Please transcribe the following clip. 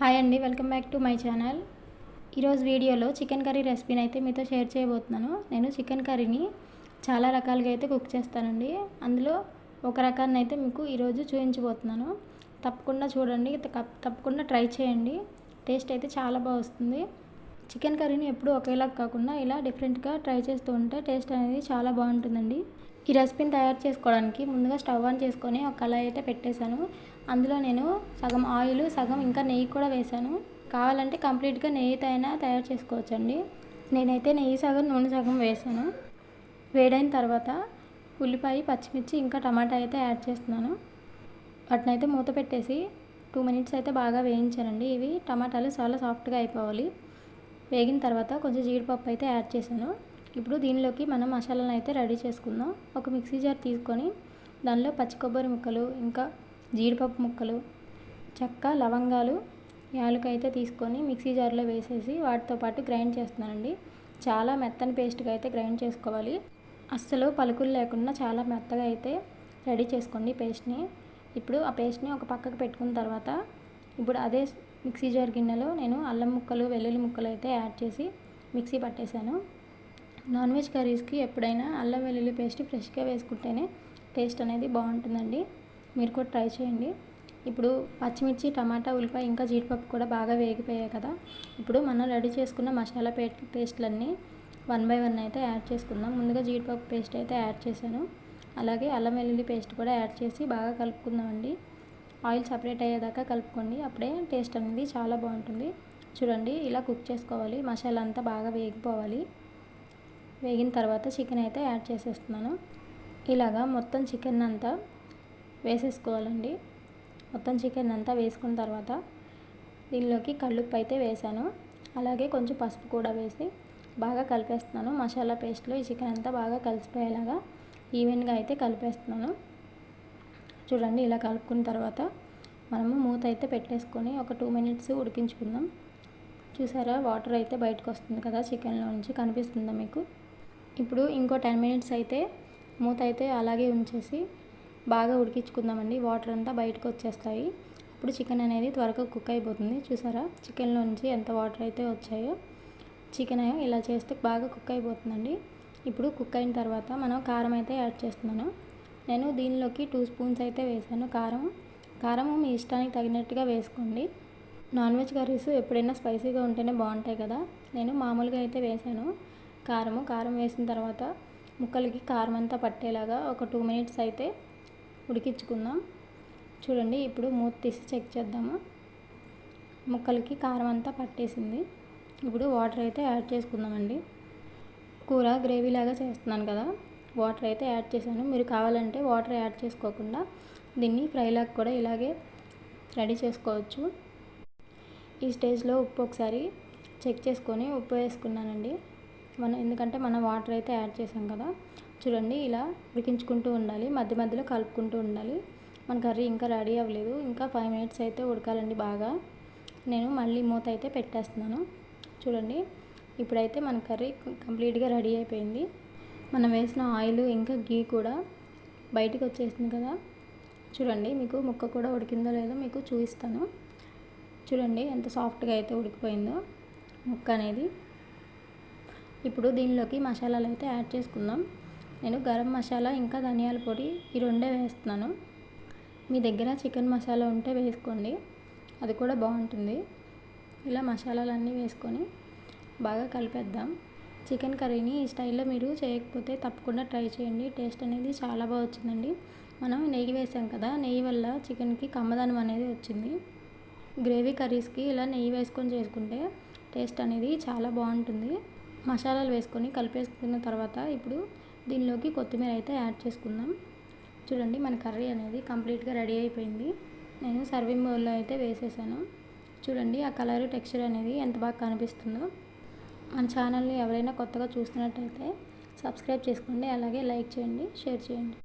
Hi అండి, welcome back to my channel. ఈరోజు వీడియోలో చికెన్ కర్రీ రెసిపీని అయితే మీతో షేర్ చేయబోతున్నాను. నేను చికెన్ కర్రీని చాలా రకాలుగా అయితే కుక్ చేస్తానండి. అందులో ఒక రకాన్ని అయితే మీకు ఈరోజు చూపించబోతున్నాను. తప్పకుండా చూడండి, తప్పకుండా ట్రై చేయండి. టేస్ట్ అయితే చాలా బాగా వస్తుంది. చికెన్ కర్రీని ఎప్పుడూ ఒకేలా కాకుండా ఇలా డిఫరెంట్గా ట్రై చేస్తూ ఉంటే టేస్ట్ అనేది చాలా బాగుంటుందండి. ఈ రెసిపీని తయారు చేసుకోవడానికి ముందుగా స్టవ్ ఆన్ చేసుకొని ఒక కళాయి అయితే పెట్టేశాను. అందులో నేను సగం ఆయిల్, సగం ఇంకా నెయ్యి కూడా వేశాను. కావాలంటే కంప్లీట్గా నెయ్యితో అయినా తయారు చేసుకోవచ్చండి. నేనైతే నెయ్యి సగం, నూనె సగం వేసాను. వేడైన తర్వాత ఉల్లిపాయ, పచ్చిమిర్చి ఇంకా టమాటా అయితే యాడ్ చేస్తున్నాను. వాటిని అయితే మూత పెట్టేసి 2 మినిట్స్ అయితే బాగా వేయించానండి. ఇవి టమాటాలు చాలా సాఫ్ట్గా అయిపోవాలి. వేగిన తర్వాత కొంచెం జీడిపప్పు అయితే యాడ్ చేశాను. ఇప్పుడు దీనిలోకి మనం మసాలాలను అయితే రెడీ చేసుకుందాం. ఒక మిక్సీ జార్ తీసుకొని దానిలో పచ్చి కొబ్బరి ముక్కలు, ఇంకా జీడిపప్పు ముక్కలు, చెక్క, లవంగాలు, యాలకులు అయితే తీసుకొని మిక్సీ జార్లో వేసేసి వాటితో పాటు గ్రైండ్ చేస్తున్నానండి. చాలా మెత్తని పేస్ట్గా అయితే గ్రైండ్ చేసుకోవాలి. అస్సలు పలుకులు లేకుండా చాలా మెత్తగా అయితే రెడీ చేసుకోండి పేస్ట్ని. ఇప్పుడు ఆ పేస్ట్ని ఒక పక్కకు పెట్టుకున్న తర్వాత ఇప్పుడు అదే మిక్సీ జార్ గిన్నెలో నేను అల్లం ముక్కలు, వెల్లుల్లి ముక్కలు అయితే యాడ్ చేసి మిక్సీ పట్టేశాను. నాన్ వెజ్ కర్రీస్కి ఎప్పుడైనా అల్లం వెల్లుల్లి పేస్ట్ ఫ్రెష్గా వేసుకుంటేనే టేస్ట్ అనేది బాగుంటుందండి. మీరు కూడా ట్రై చేయండి. ఇప్పుడు పచ్చిమిర్చి, టమాటా, ఉల్లిపాయ ఇంకా జీడిపప్పు కూడా బాగా వేగిపోయాయి కదా. ఇప్పుడు మనం రెడీ చేసుకున్న మసాలా పేస్ట్లన్నీ 1 బై 1 అయితే యాడ్ చేసుకుందాం. ముందుగా జీడిపప్పు పేస్ట్ అయితే యాడ్ చేశాను. అలాగే అల్లం వెల్లుల్లి పేస్ట్ కూడా యాడ్ చేసి బాగా కలుపుకుందామండి. ఆయిల్ సపరేట్ అయ్యేదాకా కలుపుకోండి. అప్పుడే టేస్ట్ అనేది చాలా బాగుంటుంది. చూడండి, ఇలా కుక్ చేసుకోవాలి. మసాలా అంతా బాగా వేగిపోవాలి. వేగిన తర్వాత చికెన్ అయితే యాడ్ చేసేస్తున్నాను. ఇలాగా మొత్తం చికెన్ అంతా వేసేసుకోవాలండి. మొత్తం చికెన్ అంతా వేసుకున్న తర్వాత దీనిలోకి కల్లుప్పు అయితే వేసాను. అలాగే కొంచెం పసుపు కూడా వేసి బాగా కలిపేస్తున్నాను. మసాలా పేస్ట్లో ఈ చికెన్ అంతా బాగా కలిసిపోయేలాగా ఈవెన్గా అయితే కలిపేస్తున్నాను. చూడండి, ఇలా కలుపుకున్న తర్వాత మనము మూత అయితే పెట్టేసుకొని ఒక 2 మినిట్స్ ఉడికించుకుందాం. చూసారా, వాటర్ అయితే బయటకు వస్తుంది కదా చికెన్లో నుంచి, కనిపిస్తుందా మీకు? ఇప్పుడు ఇంకో 10 మినిట్స్ అయితే మూత అయితే అలాగే ఉంచేసి బాగా ఉడికించుకుందామండి. వాటర్ అంతా బయటకు వచ్చేస్తాయి. ఇప్పుడు చికెన్ అనేది త్వరగా కుక్ అయిపోతుంది. చూసారా, చికెన్లో నుంచి ఎంత వాటర్ అయితే వచ్చాయో. చికెన్ ఇలా చేస్తే బాగా కుక్ అయిపోతుందండి. ఇప్పుడు కుక్ అయిన తర్వాత మనం కారం అయితే యాడ్ చేస్తున్నాను. నేను దీనిలోకి 2 స్పూన్స్ అయితే వేసాను కారం మీ ఇష్టానికి తగినట్టుగా వేసుకోండి. నాన్ వెజ్ కర్రీస్ ఎప్పుడైనా స్పైసీగా ఉంటేనే బాగుంటాయి కదా. నేను మామూలుగా అయితే వేసాను. కారం వేసిన తర్వాత ముక్కలకి కారం అంతా పట్టేలాగా ఒక 2 మినిట్స్ అయితే ఉడికించుకుందాం. చూడండి, ఇప్పుడు మూత తీసి చెక్ చేద్దాము. ముక్కలకి కారం అంతా పట్టేసింది. ఇప్పుడు వాటర్ అయితే యాడ్ చేసుకుందామండి. కూర గ్రేవీలాగా చేస్తున్నాను కదా, వాటర్ అయితే యాడ్ చేశాను. మీరు కావాలంటే వాటర్ యాడ్ చేసుకోకుండా దీన్ని ఫ్రైలాగా కూడా ఇలాగే రెడీ చేసుకోవచ్చు. ఈ స్టేజ్లో ఉప్పు ఒకసారి చెక్ చేసుకొని ఉప్పు వేసుకున్నానండి. ఎందుకంటే మనం వాటర్ అయితే యాడ్ చేసాం కదా. చూడండి, ఇలా ఉడికించుకుంటూ ఉండాలి. మధ్య మధ్యలో కలుపుకుంటూ ఉండాలి. మన కర్రీ ఇంకా రెడీ అవ్వలేదు. ఇంకా 5 మినిట్స్ అయితే ఉడకాలండి బాగా. నేను మళ్ళీ మూత అయితే పెట్టేస్తున్నాను. చూడండి, ఇప్పుడైతే మన కర్రీ కంప్లీట్గా రెడీ అయిపోయింది. మనం వేసిన ఆయిల్ ఇంకా గీ కూడా బయటికి వచ్చేసింది కదా. చూడండి, మీకు ముక్క కూడా ఉడికిందో లేదో మీకు చూపిస్తాను. చూడండి, ఎంత సాఫ్ట్గా అయితే ఉడికిపోయిందో ముక్క అనేది. ఇప్పుడు దీనిలోకి మసాలాలు అయితే యాడ్ చేసుకుందాం. నేను గరం మసాలా ఇంకా ధనియాల పొడి ఈ రెండే వేస్తున్నాను. మీ దగ్గర చికెన్ మసాలా ఉంటే వేసుకోండి, అది కూడా బాగుంటుంది. ఇలా మసాలాలన్నీ వేసుకొని బాగా కలిపేద్దాం. చికెన్ కర్రీని ఈ స్టైల్లో మీరు చేయకపోతే తప్పకుండా ట్రై చేయండి. టేస్ట్ అనేది చాలా బాగా వచ్చిందండి. మనం నెయ్యి వేసాం కదా, నెయ్యి వల్ల చికెన్కి కమ్మదనం అనేది వచ్చింది. గ్రేవీ కర్రీస్కి ఇలా నెయ్యి వేసుకొని చేసుకుంటే టేస్ట్ అనేది చాలా బాగుంటుంది. మసాలాలు వేసుకొని కలిపేసుకున్న తర్వాత ఇప్పుడు దీనిలోకి కొత్తిమీర అయితే యాడ్ చేసుకుందాం. చూడండి, మన కర్రీ అనేది కంప్లీట్గా రెడీ అయిపోయింది. నేను సర్వింగ్ బౌల్లో అయితే వేసేసాను. చూడండి, ఆ కలర్, టెక్స్చర్ అనేది ఎంత బాగా కనిపిస్తుందో. మన ఛానల్ని ఎవరైనా కొత్తగా చూస్తున్నట్టయితే సబ్స్క్రైబ్ చేసుకోండి. అలాగే లైక్ చేయండి, షేర్ చేయండి.